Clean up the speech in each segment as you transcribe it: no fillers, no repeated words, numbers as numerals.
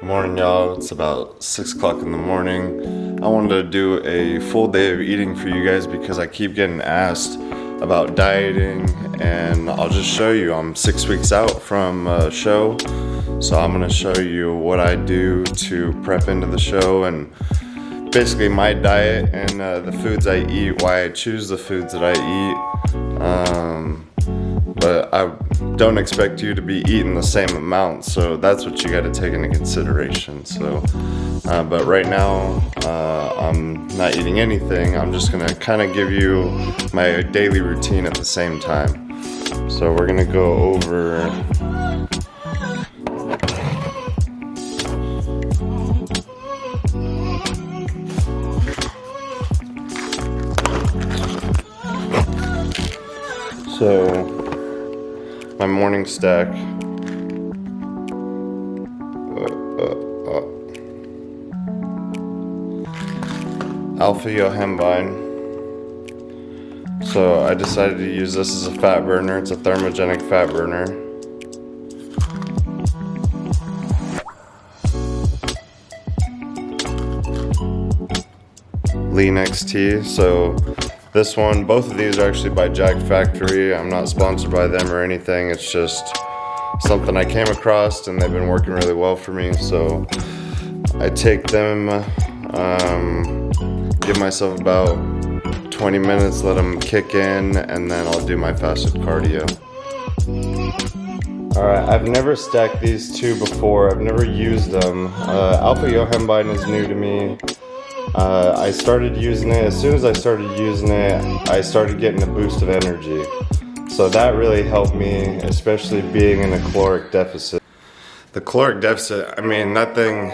Good morning, y'all. It's about 6 o'clock in the morning. I wanted to do a full day of eating for you guys because I keep getting asked about dieting, and I'll just show you. I'm 6 weeks out from a show, so I'm gonna show you what I do to prep into the show and basically my diet and the foods I eat, why I choose the foods that I eat. But I don't expect you to be eating the same amount, so that's what you got to take into consideration. So, but right now I'm not eating anything. I'm just gonna kind of give you my daily routine at the same time. So we're gonna go over. So my morning stack. Alpha Yohembine. So I decided to use this as a fat burner. It's a thermogenic fat burner. Lean XT. So this one, both of these are actually by Jack Factory. I'm not sponsored by them or anything. It's just something I came across and they've been working really well for me. So I take them, give myself about 20 minutes, let them kick in, and then I'll do my fasted cardio. Alright, I've never stacked these two before. I've never used them. Alpha Yohembine is new to me. I started using it. As soon as I started using it, I started getting a boost of energy. So that really helped me, especially being in a caloric deficit. The caloric deficit, I mean, that thing,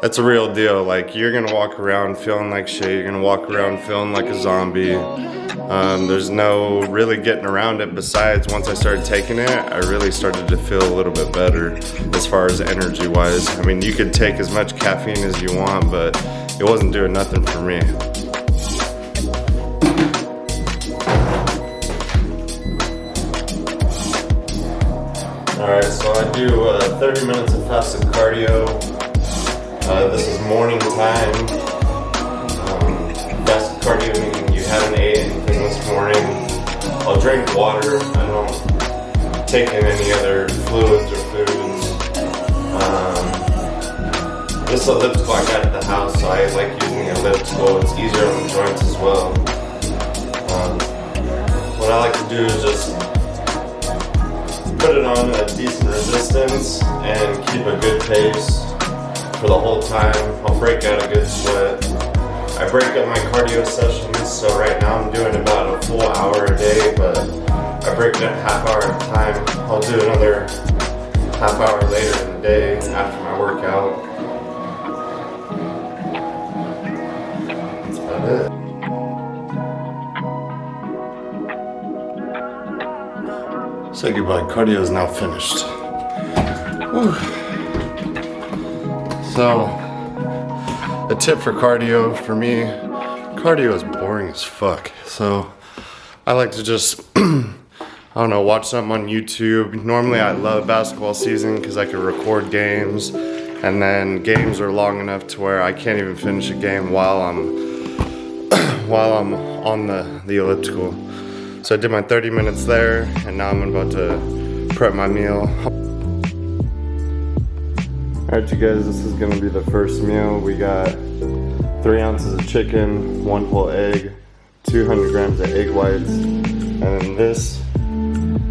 that's a real deal. Like, you're gonna walk around feeling like shit. You're gonna walk around feeling like a zombie. There's no really getting around it. Besides, once I started taking it, I really started to feel a little bit better as far as energy wise. I mean, you could take as much caffeine as you want, but it wasn't doing nothing for me. Alright, so I do 30 minutes of fasted cardio. This is morning time. Fasted cardio meaning you haven't ate anything this morning. I'll drink water. I don't take in any other fluids or foods. This elliptical I got at the house, so I like using the elliptical. It's easier on the joints as well. What I like to do is just put it on a decent resistance and keep a good pace for the whole time. I'll break out a good sweat. I break up my cardio sessions, so right now I'm doing about a full hour a day, but I break it up half hour at a time. I'll do another half hour later in the day after my workout. That's about it. Say goodbye. Cardio is now finished. Whew. So, a tip for cardio for me, cardio is boring as fuck. So, I like to just, I don't know, watch something on YouTube. Normally I love basketball season because I can record games, and then games are long enough to where I can't even finish a game while I'm on the elliptical. So I did my 30 minutes there, and now I'm about to prep my meal. Alright you guys, this is gonna be the first meal. We got 3 ounces of chicken, 1 whole egg, 200 grams of egg whites, and then this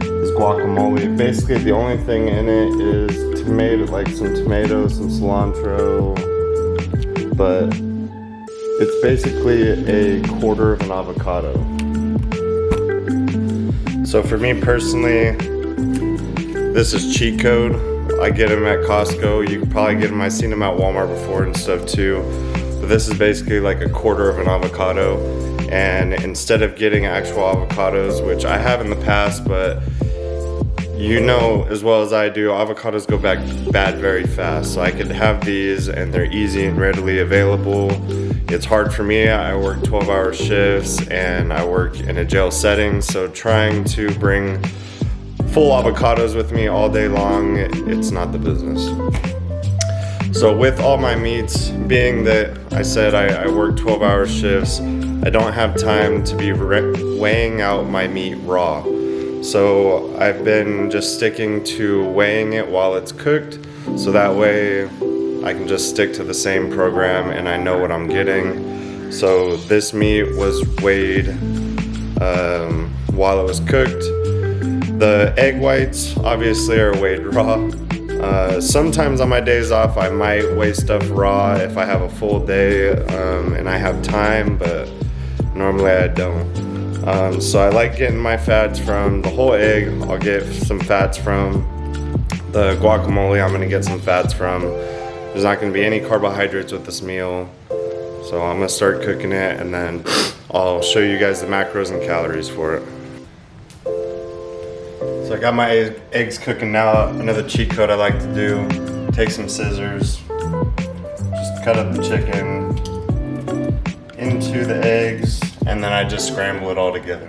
is guacamole. Basically the only thing in it is tomato, like some tomatoes, some cilantro, but it's basically a quarter of an avocado. So for me personally, this is cheat code. I get them at Costco. You can probably get them, I've seen them at Walmart before and stuff too. But this is basically like a quarter of an avocado. And instead of getting actual avocados, which I have in the past, but you know as well as I do, avocados go bad very fast. So I could have these and they're easy and readily available. It's hard for me. I work 12-hour shifts and I work in a jail setting. So trying to bring full avocados with me all day long, it's not the business. So with all my meats, being that I said I work 12-hour shifts, I don't have time to be weighing out my meat raw. So I've been just sticking to weighing it while it's cooked, so that way I can just stick to the same program and I know what I'm getting. So this meat was weighed while it was cooked. The egg whites obviously are weighed raw. Sometimes on my days off I might weigh stuff raw if I have a full day and I have time, but normally I don't. So I like getting my fats from the whole egg. I'll get some fats from the guacamole. I'm gonna get some fats from. There's not gonna be any carbohydrates with this meal. So I'm gonna start cooking it and then I'll show you guys the macros and calories for it. So I got my eggs cooking now. Another cheat code I like to do, take some scissors, just cut up the chicken into the eggs, and then I just scramble it all together.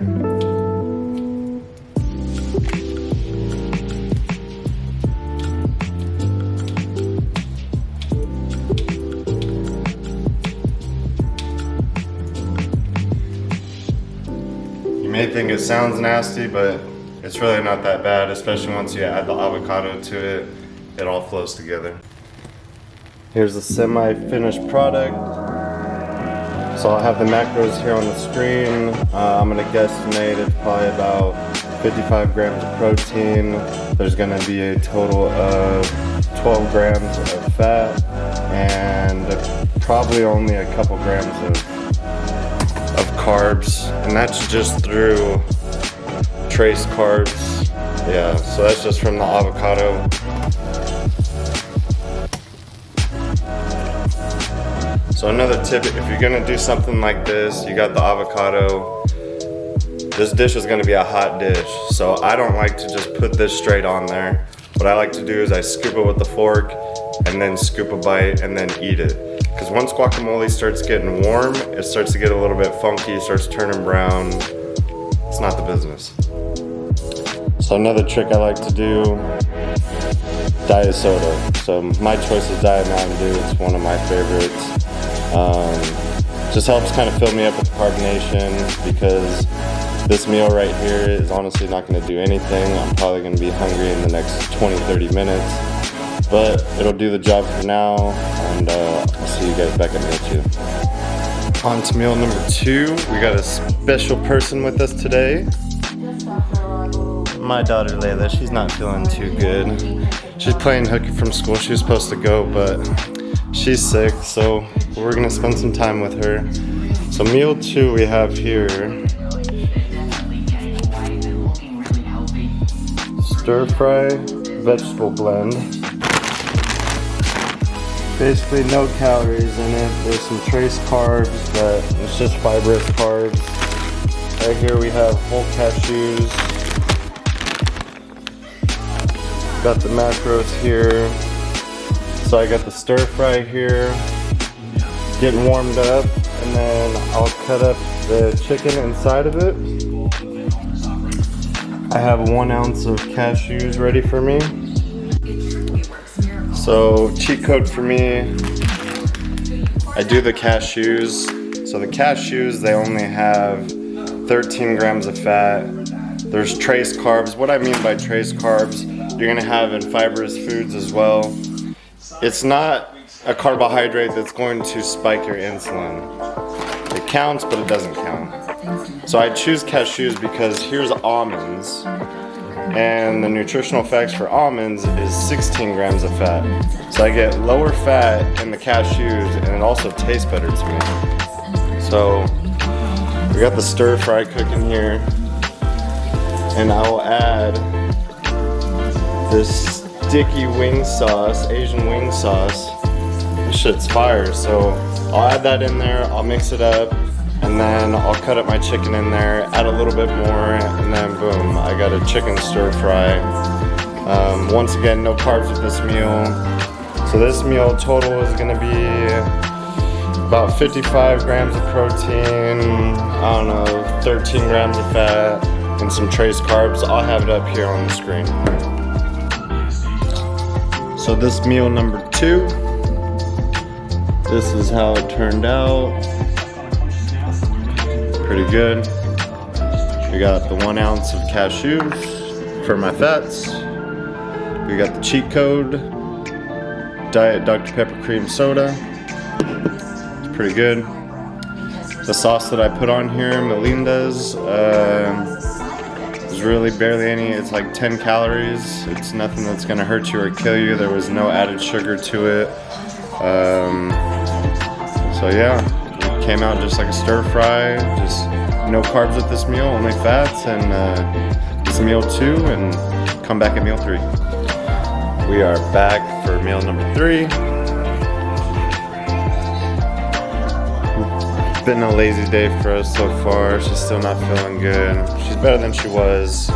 You may think it sounds nasty, but it's really not that bad, especially once you add the avocado to it. It all flows together. Here's the semi-finished product. So I'll have the macros here on the screen. I'm gonna guesstimate it's probably about 55 grams of protein. There's gonna be a total of 12 grams of fat and probably only a couple grams of carbs. And that's just through trace carbs. Yeah, so that's just from the avocado. So another tip, if you're gonna do something like this, you got the avocado, this dish is gonna be a hot dish. So I don't like to just put this straight on there. What I like to do is I scoop it with the fork and then scoop a bite and then eat it. Because once guacamole starts getting warm, it starts to get a little bit funky, starts turning brown. It's not the business. So another trick I like to do, diet soda. So my choice is Diet Mountain Dew. It's one of my favorites. Just helps kind of fill me up with carbonation because this meal right here is honestly not going to do anything. I'm probably going to be hungry in the next 20-30 minutes, but it'll do the job for now, and I'll see you guys back at meal 2. On to meal number 2. We got a special person with us today. My daughter Layla, she's not feeling too good. She's playing hooky from school. She was supposed to go, but she's sick, so we're gonna spend some time with her. So meal 2 we have here, stir fry vegetable blend. Basically no calories in it. There's some trace carbs, but it's just fibrous carbs. Right here we have whole cashews. Got the macros here. So I got the stir fry here, getting warmed up, and then I'll cut up the chicken inside of it. I have 1 ounce of cashews ready for me. So cheat code for me, I do the cashews. So the cashews, they only have 13 grams of fat. There's trace carbs. What I mean by trace carbs, you're gonna have in fibrous foods as well. It's not a carbohydrate that's going to spike your insulin. It counts, but it doesn't count. So I choose cashews because here's almonds, and the nutritional facts for almonds is 16 grams of fat. So I get lower fat in the cashews, and it also tastes better to me. So we got the stir fry cooking here, and I will add this sticky wing sauce, Asian wing sauce. This shit's fire. So I'll add that in there, I'll mix it up, and then I'll cut up my chicken in there, add a little bit more, and then boom, I got a chicken stir fry. Once again, no carbs with this meal. So this meal total is gonna be about 55 grams of protein, I don't know, 13 grams of fat, and some trace carbs. I'll have it up here on the screen. So this meal number 2 This is how it turned out. Pretty good. We got the 1 ounce of cashews for my fats. We got the cheat code, Diet Dr. Pepper Cream Soda. It's pretty good. The sauce that I put on here, Melinda's, is really barely any. It's like 10 calories. It's nothing that's gonna hurt you or kill you. There was no added sugar to it. So yeah, it came out just like a stir fry. Just no carbs with this meal, only fats, and this is meal 2, and come back at meal 3. We are back for meal number 3. It's been a lazy day for us so far. She's still not feeling good. She's better than she was.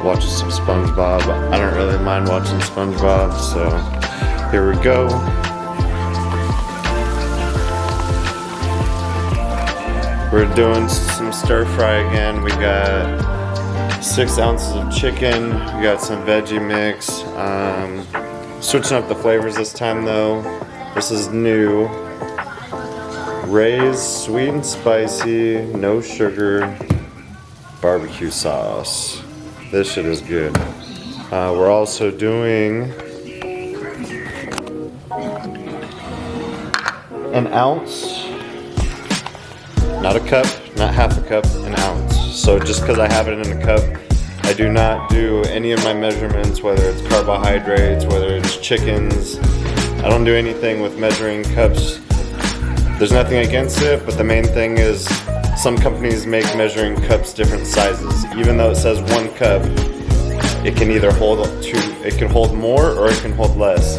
Watching some SpongeBob. I don't really mind watching SpongeBob, so here we go. We're doing some stir fry again. We got 6 ounces of chicken. We got some veggie mix. Switching up the flavors this time though. This is new. Ray's sweet and spicy, no sugar barbecue sauce. This shit is good. We're also doing an ounce, not a cup, not half a cup, an ounce. So just because I have it in a cup, I do not do any of my measurements, whether it's carbohydrates, whether it's chickens. I don't do anything with measuring cups. There's nothing against it, but the main thing is some companies make measuring cups different sizes. Even though it says 1 cup, it can either hold it can hold more or it can hold less.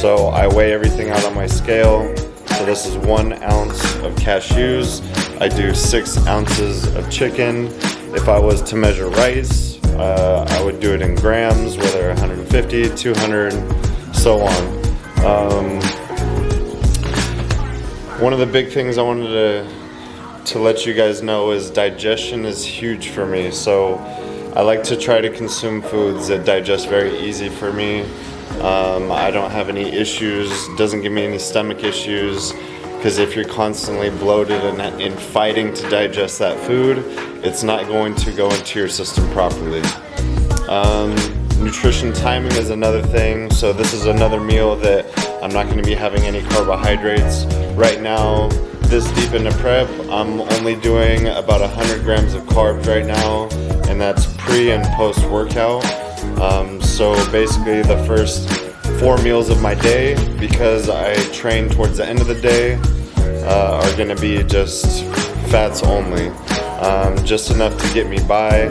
So I weigh everything out on my scale. So this is 1 ounce of cashews. I do 6 ounces of chicken. If I was to measure rice, I would do it in grams, whether 150, 200, so on. One of the big things I wanted to let you guys know is digestion is huge for me. So I like to try to consume foods that digest very easy for me. I don't have any issues, doesn't give me any stomach issues, because if you're constantly bloated and fighting to digest that food, it's not going to go into your system properly. Nutrition timing is another thing. So this is another meal that I'm not going to be having any carbohydrates. Right now, this deep into prep, I'm only doing about 100 grams of carbs right now, and that's pre and post workout. So basically the first 4 meals of my day, because I train towards the end of the day, are going to be just fats only, just enough to get me by.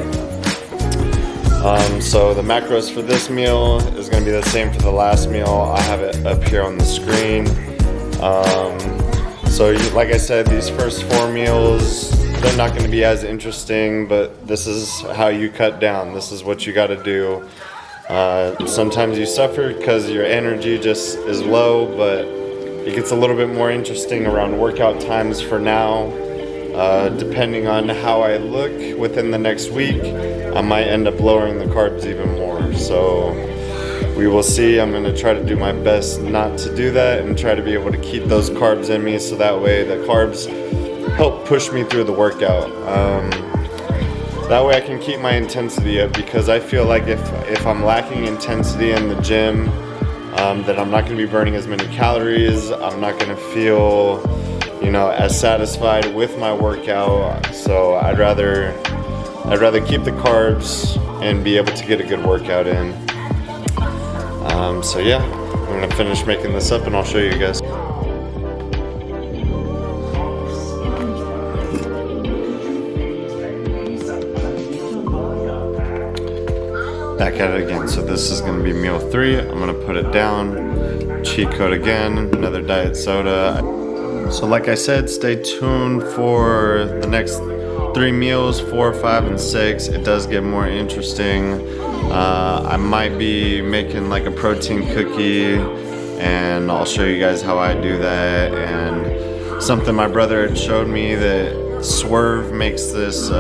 So the macros for this meal is going to be the same for the last meal. I have it up here on the screen. So like I said, these first 4 meals, they're not going to be as interesting, but this is how you cut down. This is what you got to do. Sometimes you suffer because your energy just is low, but it gets a little bit more interesting around workout times for now. Depending on how I look within the next week, I might end up lowering the carbs even more. So we will see. I'm going to try to do my best not to do that and try to be able to keep those carbs in me, so that way the carbs help push me through the workout. That way I can keep my intensity up, because I feel like if I'm lacking intensity in the gym, that I'm not going to be burning as many calories. I'm not going to feel, as satisfied with my workout. So I'd rather keep the carbs and be able to get a good workout in. So yeah, I'm gonna finish making this up and I'll show you guys. Back at it again. So this is gonna be meal 3. I'm gonna put it down. Cheat code again, another diet soda. So like I said, stay tuned for the next 3 meals, 4, 5, and 6. It does get more interesting. I might be making like a protein cookie, and I'll show you guys how I do that. And something my brother had showed me, that Swerve makes this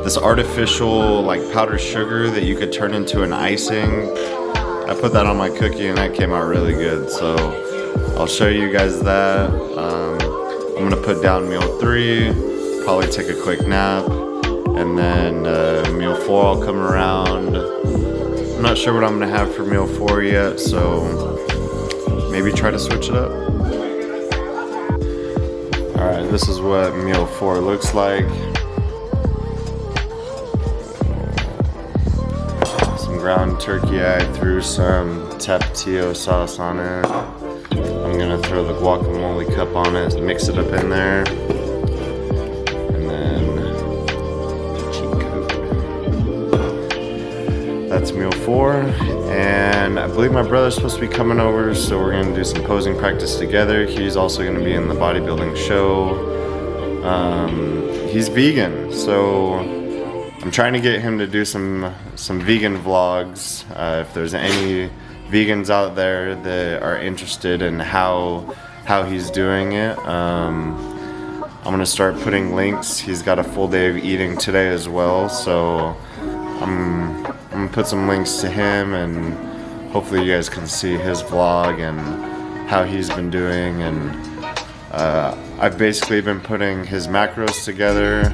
this artificial like powdered sugar that you could turn into an icing. I put that on my cookie and that came out really good. So I'll show you guys that. I'm gonna put down meal 3, probably take a quick nap, and then meal 4 I'll come around. I'm not sure what I'm gonna have for meal 4 yet, so maybe try to switch it up. Alright, this is what meal 4 looks like. Some ground turkey, I threw some tapatio sauce on it. I'm gonna throw the guacamole cup on it, mix it up in there. And then cheat code. That's meal 4. And I believe my brother's supposed to be coming over, so we're gonna do some posing practice together. He's also gonna be in the bodybuilding show. He's vegan, so I'm trying to get him to do some vegan vlogs. If there's any vegans out there that are interested in how he's doing it, I'm gonna start putting links. He's got a full day of eating today as well, so I'm gonna put some links to him, and hopefully you guys can see his vlog and how he's been doing. And I've basically been putting his macros together.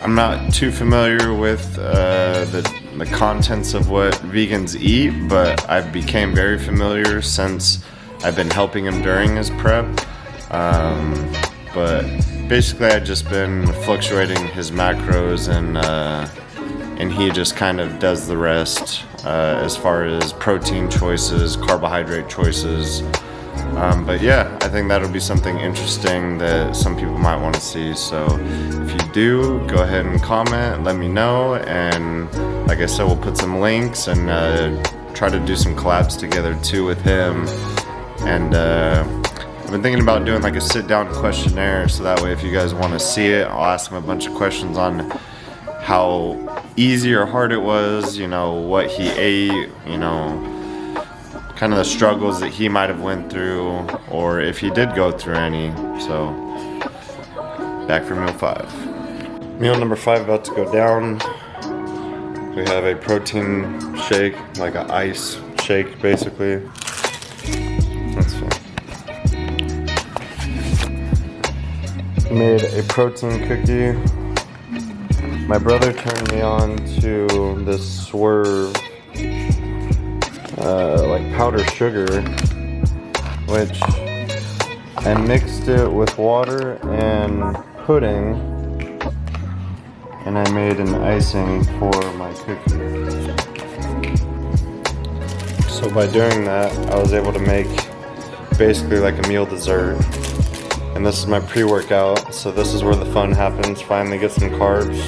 I'm not too familiar with the contents of what vegans eat, but I became very familiar since I've been helping him during his prep. But basically I've just been fluctuating his macros, and he just kind of does the rest as far as protein choices, carbohydrate choices. But yeah, I think that'll be something interesting that some people might want to see. So if you do, go ahead and comment, let me know. And like I said, we'll put some links and try to do some collabs together too with him. And I've been thinking about doing like a sit-down questionnaire, so that way if you guys want to see it, I'll ask him a bunch of questions on how easy or hard it was, you know, what he ate, you know, kind of the struggles that he might have went through, or if he did go through any. So back for meal 5. Meal number 5 about to go down. We have a protein shake, like an ice shake basically. That's fine. Made a protein cookie. My brother turned me on to this Swerve like powdered sugar, which I mixed it with water and pudding, and I made an icing for my cookie. So by doing that, I was able to make basically like a meal dessert. And this is my pre-workout, so this is where the fun happens. Finally get some carbs.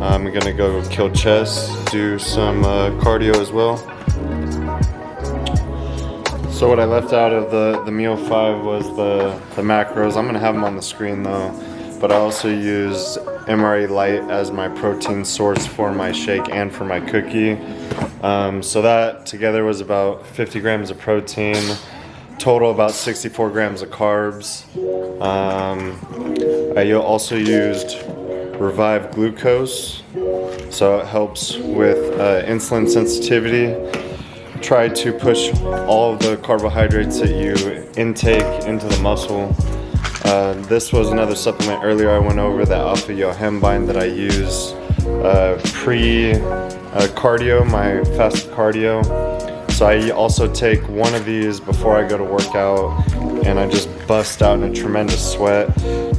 I'm gonna go kill chest, do some cardio as well. So what I left out of the meal 5 was the macros. I'm gonna have them on the screen though, but I also used MRA Light as my protein source for my shake and for my cookie. So that together was about 50 grams of protein, total about 64 grams of carbs. I also used Revive Glucose, so it helps with insulin sensitivity. Try to push all of the carbohydrates that you intake into the muscle. This was another supplement earlier I went over, the Alpha Yohembine that I use pre-cardio, my fasted cardio. So I also take one of these before I go to work out, and I just bust out in a tremendous sweat.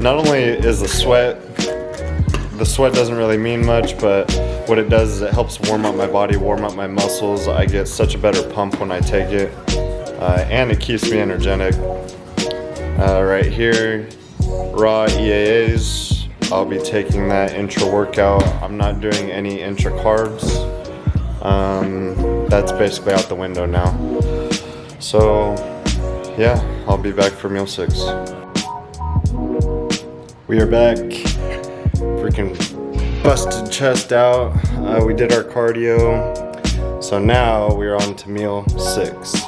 Not only is the sweat doesn't really mean much, but what it does is it helps warm up my body, warm up my muscles. I get such a better pump when I take it, and it keeps me energetic. Right here, raw EAAs. I'll be taking that intra-workout. I'm not doing any intra-carbs. That's basically out the window now. So yeah, I'll be back for meal 6. We are back. Freaking busted chest out. We did our cardio. So now we're on to meal 6.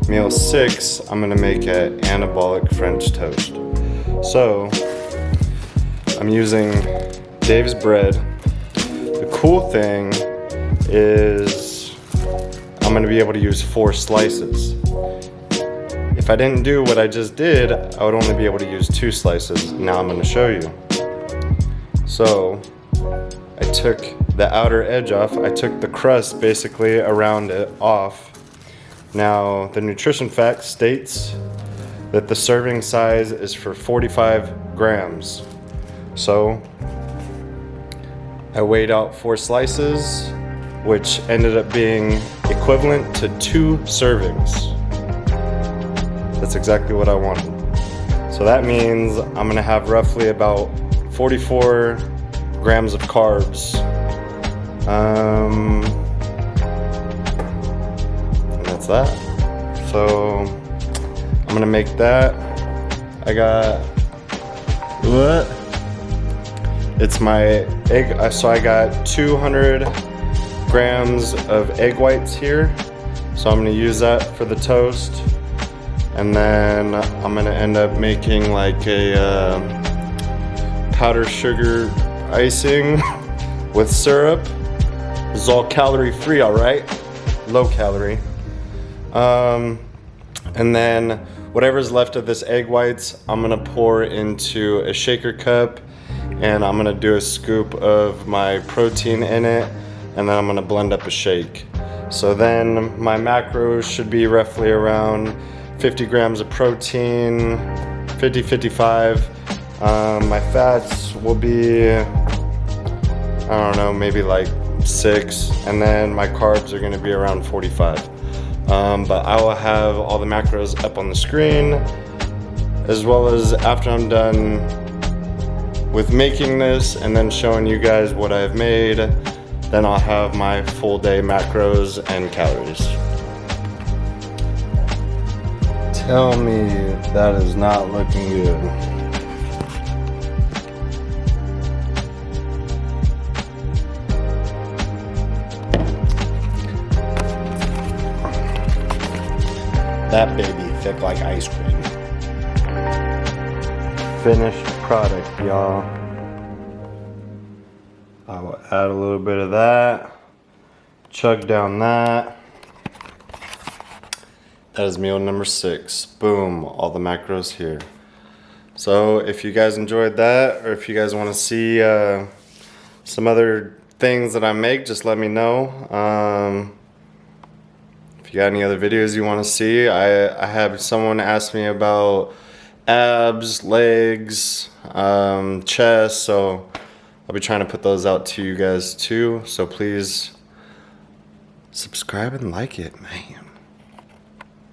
Meal 6, I'm gonna make an anabolic French toast. So I'm using Dave's bread. The cool thing is I'm gonna be able to use 4 slices. If I didn't do what I just did, I would only be able to use 2 slices. Now I'm gonna show you. So I took the outer edge off. I took the crust basically around it off. Now the nutrition fact states that the serving size is for 45 grams. So I weighed out 4 slices, which ended up being equivalent to 2 servings. That's exactly what I wanted. So that means I'm gonna have roughly about 44 grams of carbs. And that's that. So I'm gonna make that. I got, what? It's my egg, so I got 200 grams of egg whites here. So I'm gonna use that for the toast. And then I'm gonna end up making like a powdered sugar icing with syrup. This is all calorie free, all right? Low calorie. And then whatever's left of this egg whites, I'm gonna pour into a shaker cup, and I'm gonna do a scoop of my protein in it, and then I'm gonna blend up a shake. So then my macros should be roughly around 50 grams of protein, 55. My fats will be, I don't know, maybe like 6, and then my carbs are gonna be around 45. But I will have all the macros up on the screen, as well as after I'm done with making this and then showing you guys what I've made, then I'll have my full day macros and calories. Tell me that is not looking good. That baby thick like ice cream. Finished product, y'all. I will add a little bit of that. Chug down that. That is meal number 6. Boom, all the macros here. So if you guys enjoyed that, or if you guys want to see some other things that I make, just let me know. If you got any other videos you want to see, I had someone ask me about abs, legs, chest, so I'll be trying to put those out to you guys too. So please subscribe and like it, man.